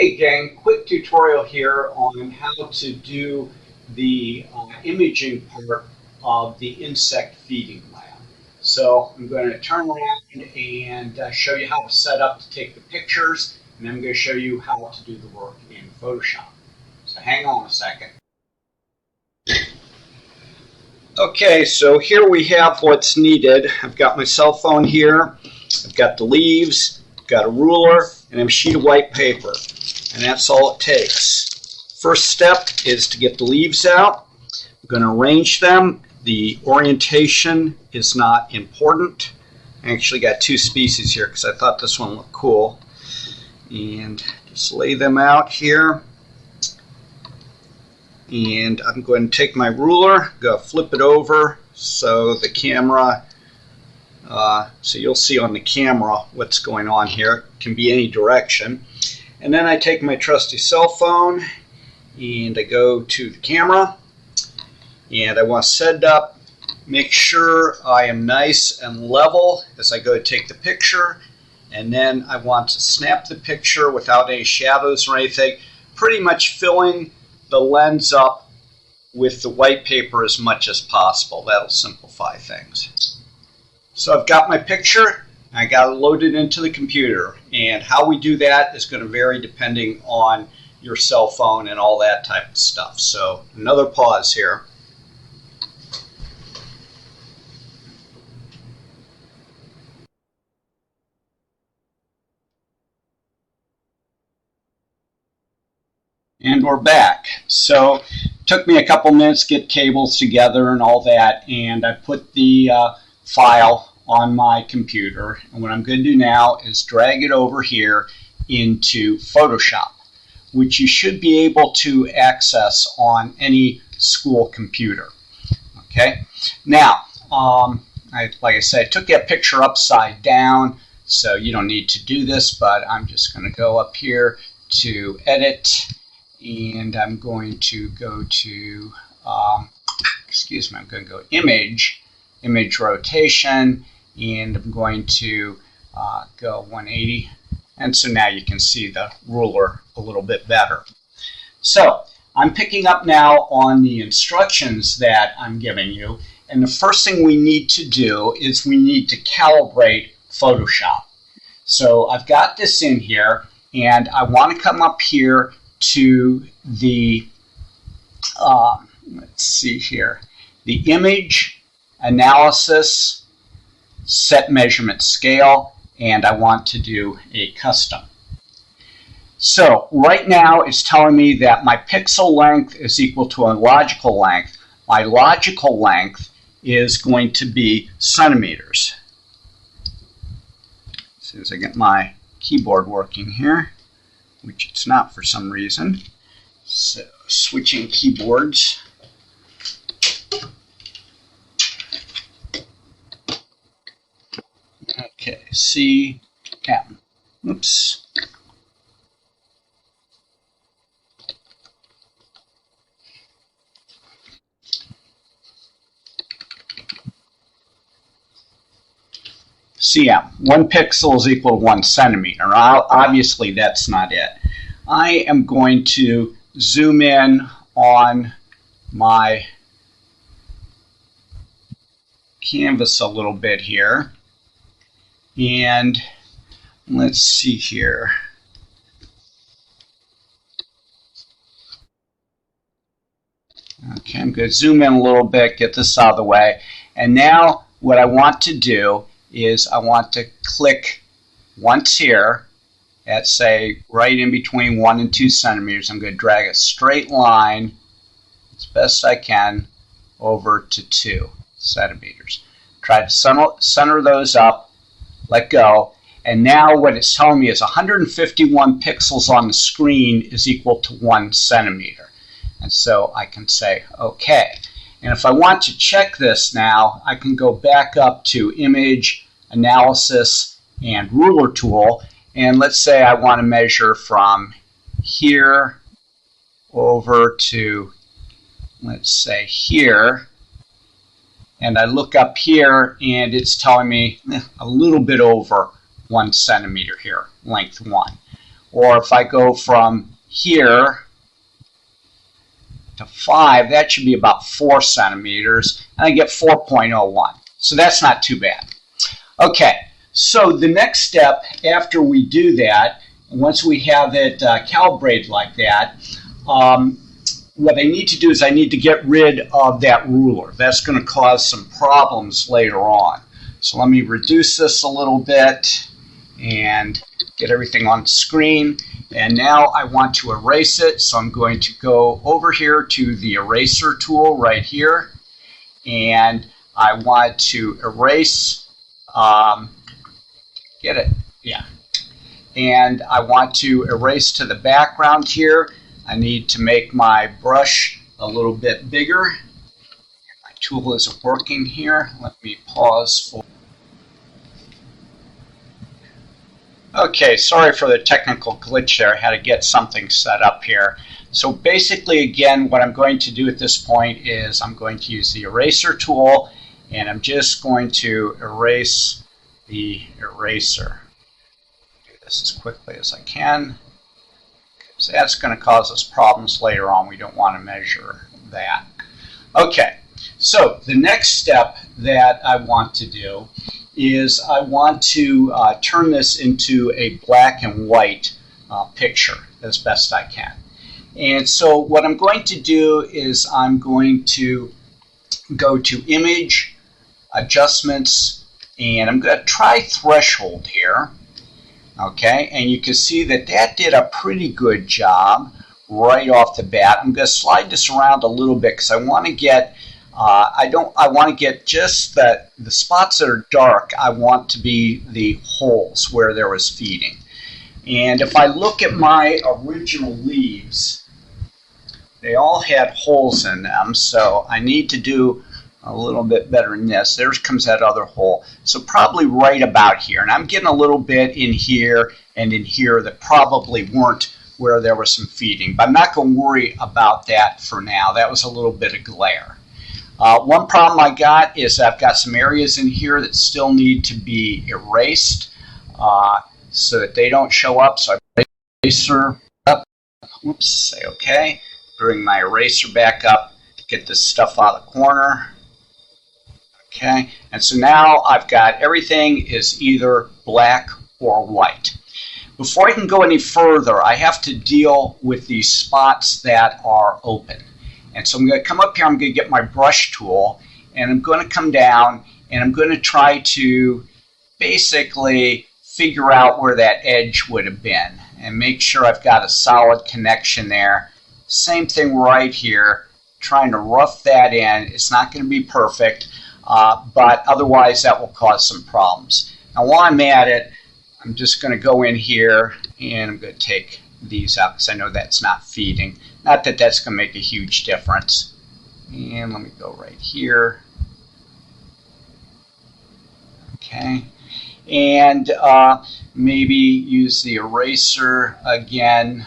Hey gang, quick tutorial here on how to do the imaging part of the insect feeding lab. So I'm going to turn around and show you how to set up to take the pictures, and then I'm going to show you how to do the work in Photoshop. So hang on a second. Okay, so here we have what's needed. I've got my cell phone here, I've got the leaves, I've got a ruler, and a sheet of white paper. And that's all it takes. First step is to get the leaves out. I'm going to arrange them. The orientation is not important. I actually got two species here because I thought this one looked cool. And just lay them out here. And I'm going to take my ruler, go flip it over so the camera, so you'll see on the camera what's going on here. It can be any direction. And then I take my trusty cell phone and I go to the camera and I want to set it up, make sure I am nice and level as I go to take the picture, and then I want to snap the picture without any shadows or anything, pretty much filling the lens up with the white paper as much as possible. That'll simplify things. So I've got my picture. I got to load it into the computer, and how we do that is going to vary depending on your cell phone and all that type of stuff. So another pause here. And we're back. So it took me a couple minutes to get cables together and all that, and I put the file on my computer, and what I'm going to do now is drag it over here into Photoshop, which you should be able to access on any school computer. Okay, now like I said, I took that picture upside down, so you don't need to do this, but I'm just going to go up here to edit, and I'm going to go to I'm going to go image rotation, and I'm going to go 180, and so now you can see the ruler a little bit better. So I'm picking up now on the instructions that I'm giving you, and the first thing we need to do is we need to calibrate Photoshop. So I've got this in here, and I want to come up here to the let's see here, the image analysis, set measurement scale, and I want to do a custom. So right now it's telling me that my pixel length is equal to a logical length. My logical length is going to be centimeters. As soon as I get my keyboard working here, which it's not for some reason. So switching keyboards. Okay, C, M. Oops. CM. 1 pixel is equal to 1 centimeter. Obviously, that's not it. I am going to zoom in on my canvas a little bit here. And let's see here. Okay, I'm going to zoom in a little bit, get this out of the way. And now what I want to do is I want to click once here at, say, right in between 1 and 2 centimeters. I'm going to drag a straight line as best I can over to 2 centimeters. Try to center those up. Let go, and now what it's telling me is 151 pixels on the screen is equal to 1 centimeter. And so I can say OK. And if I want to check this now, I can go back up to Image, Analysis, and Ruler Tool, and let's say I want to measure from here over to, let's say, here. And I look up here, and it's telling me a little bit over 1 centimeter here, length 1. Or if I go from here to 5, that should be about 4 centimeters, and I get 4.01. So that's not too bad. Okay, so the next step after we do that, once we have it calibrated like that, what I need to do is I need to get rid of that ruler. That's going to cause some problems later on. So let me reduce this a little bit and get everything on the screen. And now I want to erase it, so I'm going to go over here to the eraser tool right here, and I want to erase, get it? Yeah. And I want to erase to the background here. I need to make my brush a little bit bigger. My tool isn't working here. Let me pause for... Okay, sorry for the technical glitch there. I had to get something set up here. So basically, again, what I'm going to do at this point is I'm going to use the eraser tool, and I'm just going to erase the eraser. Do this as quickly as I can. So that's going to cause us problems later on. We don't want to measure that. Okay, so the next step that I want to do is I want to turn this into a black and white picture as best I can. And so what I'm going to do is I'm going to go to Image, Adjustments, and I'm going to try Threshold here. Okay, and you can see that that did a pretty good job right off the bat. I'm going to slide this around a little bit because I want to get I want to get just the spots that are dark. I want to be the holes where there was feeding. And if I look at my original leaves, they all had holes in them, so I need to do a little bit better than this. There comes that other hole. So probably right about here. And I'm getting a little bit in here and in here that probably weren't where there was some feeding. But I'm not going to worry about that for now. That was a little bit of glare. One problem I got is I've got some areas in here that still need to be erased so that they don't show up. So I eraser up. Oops, say okay. Bring my eraser back up to get this stuff out of the corner. Okay, and so now I've got everything is either black or white. Before I can go any further, I have to deal with these spots that are open. And so I'm going to come up here, I'm going to get my brush tool, and I'm going to come down, and I'm going to try to basically figure out where that edge would have been and make sure I've got a solid connection there. Same thing right here, trying to rough that in. It's not going to be perfect. But otherwise that will cause some problems. Now while I'm at it, I'm just going to go in here and I'm going to take these out because I know that's not feeding. Not that that's going to make a huge difference. And let me go right here. Okay. And maybe use the eraser again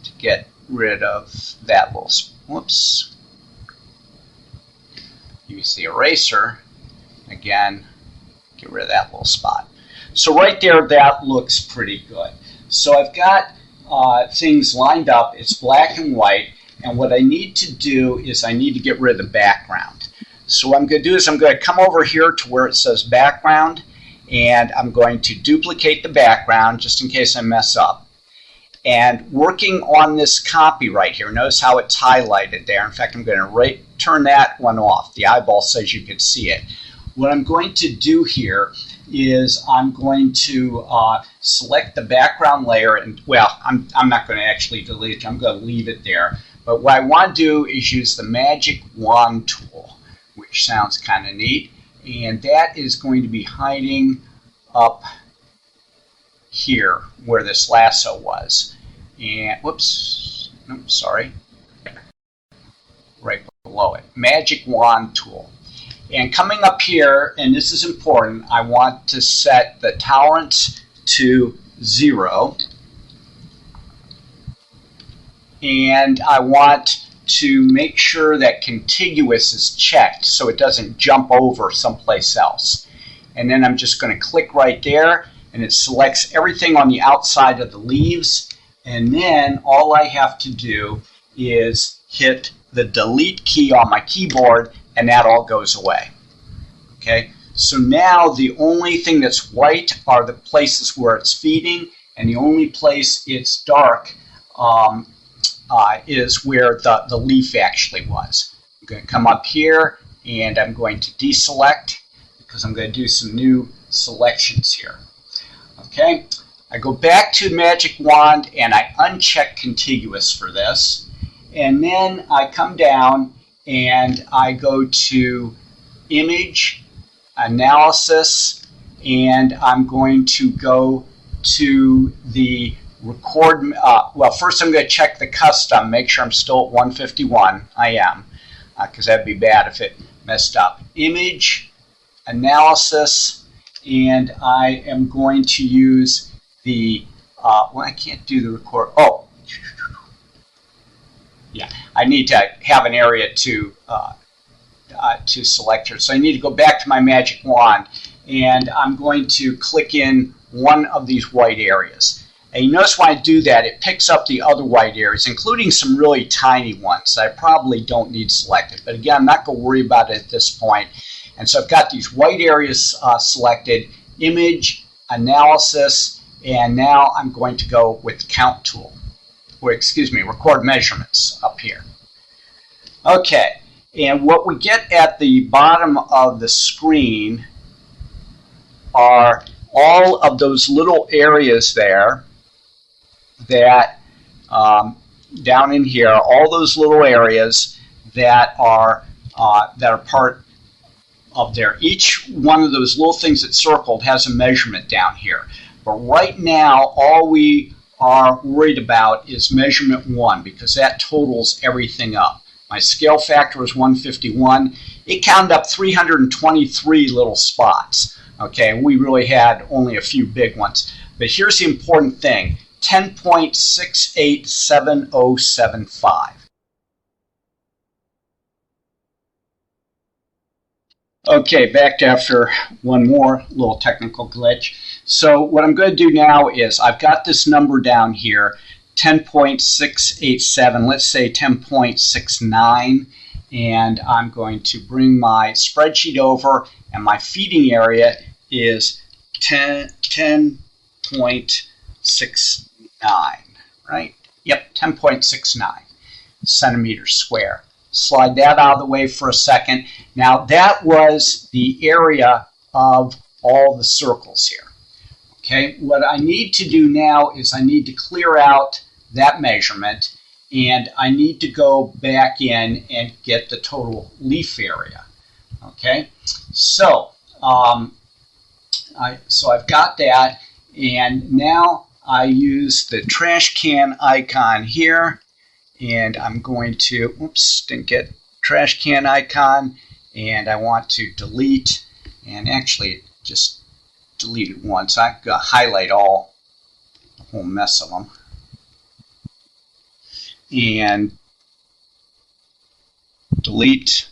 to get rid of that little, whoops. Use the eraser, again, get rid of that little spot. So right there, that looks pretty good. So I've got things lined up. It's black and white, and what I need to do is I need to get rid of the background. So what I'm going to do is I'm going to come over here to where it says background, and I'm going to duplicate the background just in case I mess up. And working on this copy right here, notice how it's highlighted there. In fact, I'm going to turn that one off. The eyeball says you can see it. What I'm going to do here is I'm going to select the background layer. And well, I'm not going to actually delete it. I'm going to leave it there. But what I want to do is use the magic wand tool, which sounds kind of neat. And that is going to be hiding up here where this lasso was. And whoops, no, sorry, right below it. Magic wand tool. And coming up here, and this is important, I want to set the tolerance to 0. And I want to make sure that contiguous is checked so it doesn't jump over someplace else. And then I'm just going to click right there, and it selects everything on the outside of the leaves, and then all I have to do is hit the delete key on my keyboard, and that all goes away. Okay, so now the only thing that's white are the places where it's feeding, and the only place it's dark is where the leaf actually was. I'm going to come up here and I'm going to deselect because I'm going to do some new selections here. Okay, I go back to Magic Wand and I uncheck contiguous for this, and then I come down and I go to Image, Analysis, and I'm going to go to the record. Well, first I'm going to check the custom, make sure I'm still at 151. I am, because that'd be bad if it messed up. Image, Analysis, and I am going to use the, well, I can't do the record. Oh, yeah, I need to have an area to select here. So I need to go back to my Magic Wand, and I'm going to click in one of these white areas. And you notice when I do that, it picks up the other white areas, including some really tiny ones that I probably don't need selected. But again, I'm not going to worry about it at this point. And so I've got these white areas selected, Image, Analysis, and now I'm going to go with the Count tool, or excuse me, Record Measurements up here. Okay, and what we get at the bottom of the screen are all of those little areas there that down in here, all those little areas that are part of there. Each one of those little things that's circled has a measurement down here. But right now, all we are worried about is measurement 1, because that totals everything up. My scale factor is 151. It counted up 323 little spots. Okay, we really had only a few big ones. But here's the important thing, 10.687075. Okay, back after one more little technical glitch. So what I'm going to do now is I've got this number down here, 10.687, let's say 10.69, and I'm going to bring my spreadsheet over, and my feeding area is 10.69, right? Yep, 10.69 centimeters square. Slide that out of the way for a second. Now that was the area of all the circles here. Okay, what I need to do now is I need to clear out that measurement, and I need to go back in and get the total leaf area. Okay, so I've got that, and now I use the trash can icon here, and I'm going to, oops, didn't get trash can icon, and I want to delete, and actually just delete it once. I could highlight the whole mess of them, and delete.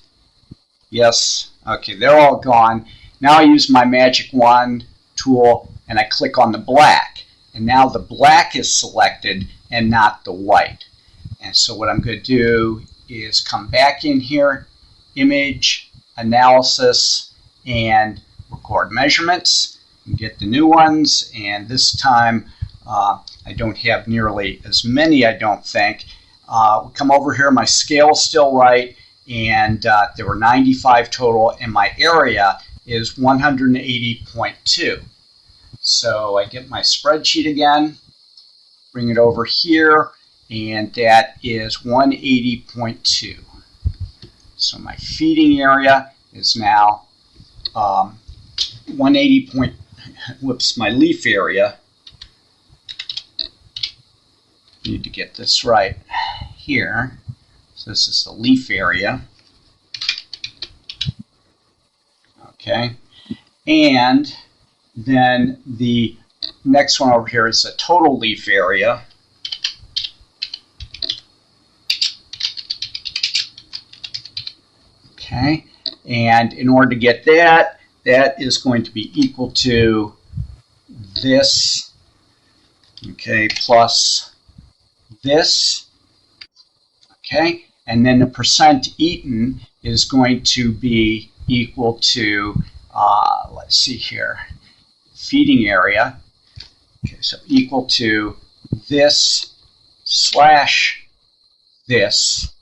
Yes, okay, they're all gone. Now I use my Magic Wand tool and I click on the black, and now the black is selected and not the white. And so what I'm going to do is come back in here, Image, Analysis, and Record Measurements, and get the new ones. And this time I don't have nearly as many, I don't think. We come over here, my scale is still right, and there were 95 total, and my area is 180.2. So I get my spreadsheet again, bring it over here, and that is 180.2. So my feeding area is now 180. Whoops, my leaf area. Need to get this right here. So this is the leaf area. Okay, and then the next one over here is the total leaf area. Okay, and in order to get that, that is going to be equal to this, okay, plus this, okay, and then the percent eaten is going to be equal to, let's see here, feeding area, okay, so equal to this slash this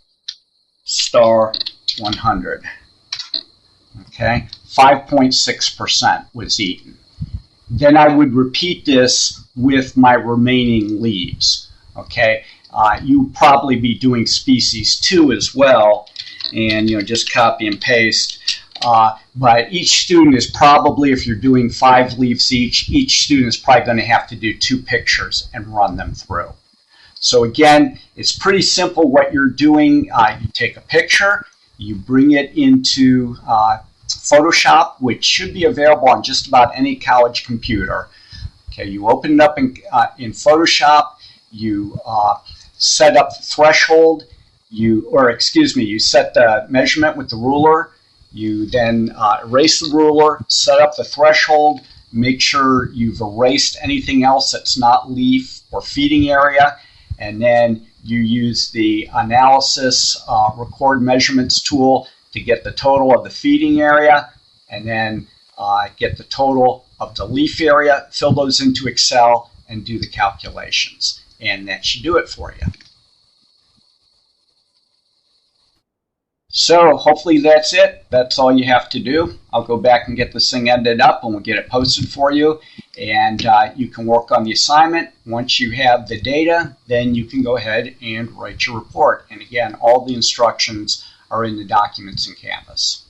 star 100, okay, 5.6% was eaten. Then I would repeat this with my remaining leaves, okay. You'll probably be doing species 2 as well, and just copy and paste. But each student is probably, if you're doing 5 leaves each student is probably going to have to do 2 pictures and run them through. So again, it's pretty simple what you're doing. You take a picture, you bring it into Photoshop, which should be available on just about any college computer. Okay, you open it up in Photoshop, you set up the threshold, you set the measurement with the ruler, you then erase the ruler, set up the threshold, make sure you've erased anything else that's not leaf or feeding area, and then you use the analysis record measurements tool to get the total of the feeding area, and then get the total of the leaf area, fill those into Excel, and do the calculations. And that should do it for you. So hopefully that's it. That's all you have to do. I'll go back and get this thing edited up and we'll get it posted for you. And you can work on the assignment. Once you have the data, then you can go ahead and write your report. And again, all the instructions are in the documents in Canvas.